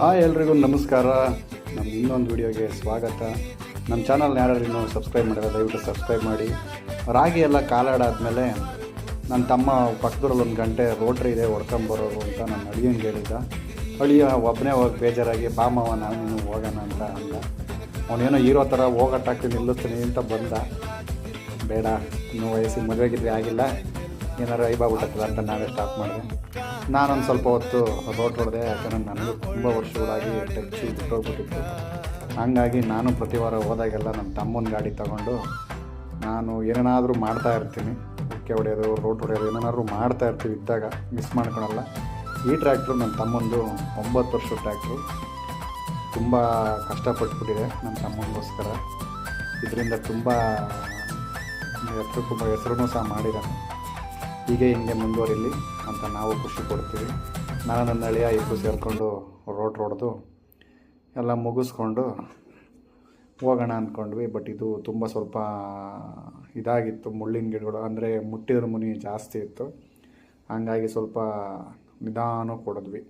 Hi ಎಲ್ರಿಗೂ ನಮಸ್ಕಾರ. ನಮ್ಮ ಇನ್ನೊಂದು ವಿಡಿಯೋಗೆ ಸ್ವಾಗತ. ನಮ್ಮ ಚಾನಲ್ ಯಾರು ಇನ್ನೂ ಸಬ್ಸ್ಕ್ರೈಬ್ ಮಾಡಿದ್ರೆ ದಯವಿಟ್ಟು ಸಬ್ಸ್ಕ್ರೈಬ್ ಮಾಡಿ. ರಾಗಿ ಎಲ್ಲ ಕಾಲಾಡಾದ್ಮೇಲೆ ನನ್ನ ತಮ್ಮ ಪಕ್ಕದೂರಲ್ಲಿ ಒಂದು ಗಂಟೆ ರೋಟ್ರಿ ಇದೆ ಹೊಡ್ಕೊಂಬರೋರು ಅಂತ ನನ್ನ ಅಳಿಯಂಗೆ ಹೇಳಿದ್ದ. ಅಳಿಯ ಒಬ್ಬನೇ ಹೋಗಿ ಬೇಜಾರಾಗಿ ಬಾಮವ ನಾನು ನೀನು ಹೋಗೋಣ ಅಂತ ಅಂದ. ಅವನೇನೋ ಹೀರೋ ಥರ ಹೋಗಟ್ಟಾಕಿ ನಿಲ್ಲಿಸ್ತೀನಿ ಅಂತ ಬಂದ. ಬೇಡ, ಇನ್ನೂ ವಯಸ್ಸಿಗೆ ಮದುವೆಗಿದ್ರೆ ಆಗಿಲ್ಲ, ಏನಾರು ಐಬಾಗ್ಬಿಟ್ಟಲ್ಲ ಅಂತ ನಾವೇ ಸ್ಟಾಪ್ ಮಾಡಿದೆ. ನಾನೊಂದು ಸ್ವಲ್ಪ ಹೊತ್ತು ರೋಡ್ ಹೊಡೆದೆ, ಯಾಕಂದರೆ ನನಗೂ ತುಂಬ ವರ್ಷಗಳಾಗಿ ಟಚ್ಚು ಬಿಟ್ಟೋಗ್ಬಿಟ್ಟಿತ್ತು. ಹಾಗಾಗಿ ನಾನು ಪ್ರತಿ ವಾರ ಹೋದಾಗೆಲ್ಲ ನನ್ನ ತಮ್ಮನ ಗಾಡಿ ತಗೊಂಡು ನಾನು ಏನೇನಾದರೂ ಮಾಡ್ತಾಯಿರ್ತೀನಿ. ಉಕ್ಕೆ ಹೊಡೆಯೋದು, ರೋಡ್ ಹೊಡೆಯೋದು, ಏನೇನಾದರೂ ಮಾಡ್ತಾಯಿರ್ತೀವಿ. ಇದ್ದಾಗ ಮಿಸ್ ಮಾಡ್ಕೊಳಲ್ಲ. ಈ ಟ್ರ್ಯಾಕ್ಟ್ರು ನನ್ನ ತಮ್ಮಂದು 9 ವರ್ಷದ ಟ್ರ್ಯಾಕ್ಟ್ರು. ತುಂಬ ಕಷ್ಟಪಟ್ಬಿಟ್ಟಿದೆ ನನ್ನ ತಮ್ಮನಿಗೋಸ್ಕರ. ಇದರಿಂದ ತುಂಬ ಹೆಸರು ಸಹ ಮಾಡಿದ್ದಾನೆ. ಹೀಗೆ ಹಿಂಗೆ ಮುಂದುವರಿಲಿ ಅಂತ ನಾವು ಖುಷಿ ಕೊಡ್ತೀವಿ. ನಾನು ನನ್ನ ಅಳಿಯ ಇಬ್ಬರು ಸೇರಿಕೊಂಡು ರೋಡ್ ಹೊಡೆದು ಎಲ್ಲ ಮುಗಿಸ್ಕೊಂಡು ಹೋಗೋಣ ಅಂದ್ಕೊಂಡ್ವಿ. ಬಟ್ ಇದು ತುಂಬ ಸ್ವಲ್ಪ ಇದಾಗಿತ್ತು, ಮುಳ್ಳಿನ ಗಿಡಗಳು, ಅಂದರೆ ಮುಟ್ಟಿದ್ರ ಮುನಿ ಜಾಸ್ತಿ ಇತ್ತು. ಹಂಗಾಗಿ ಸ್ವಲ್ಪ ನಿಧಾನ ಕೊಡಿದ್ವಿ.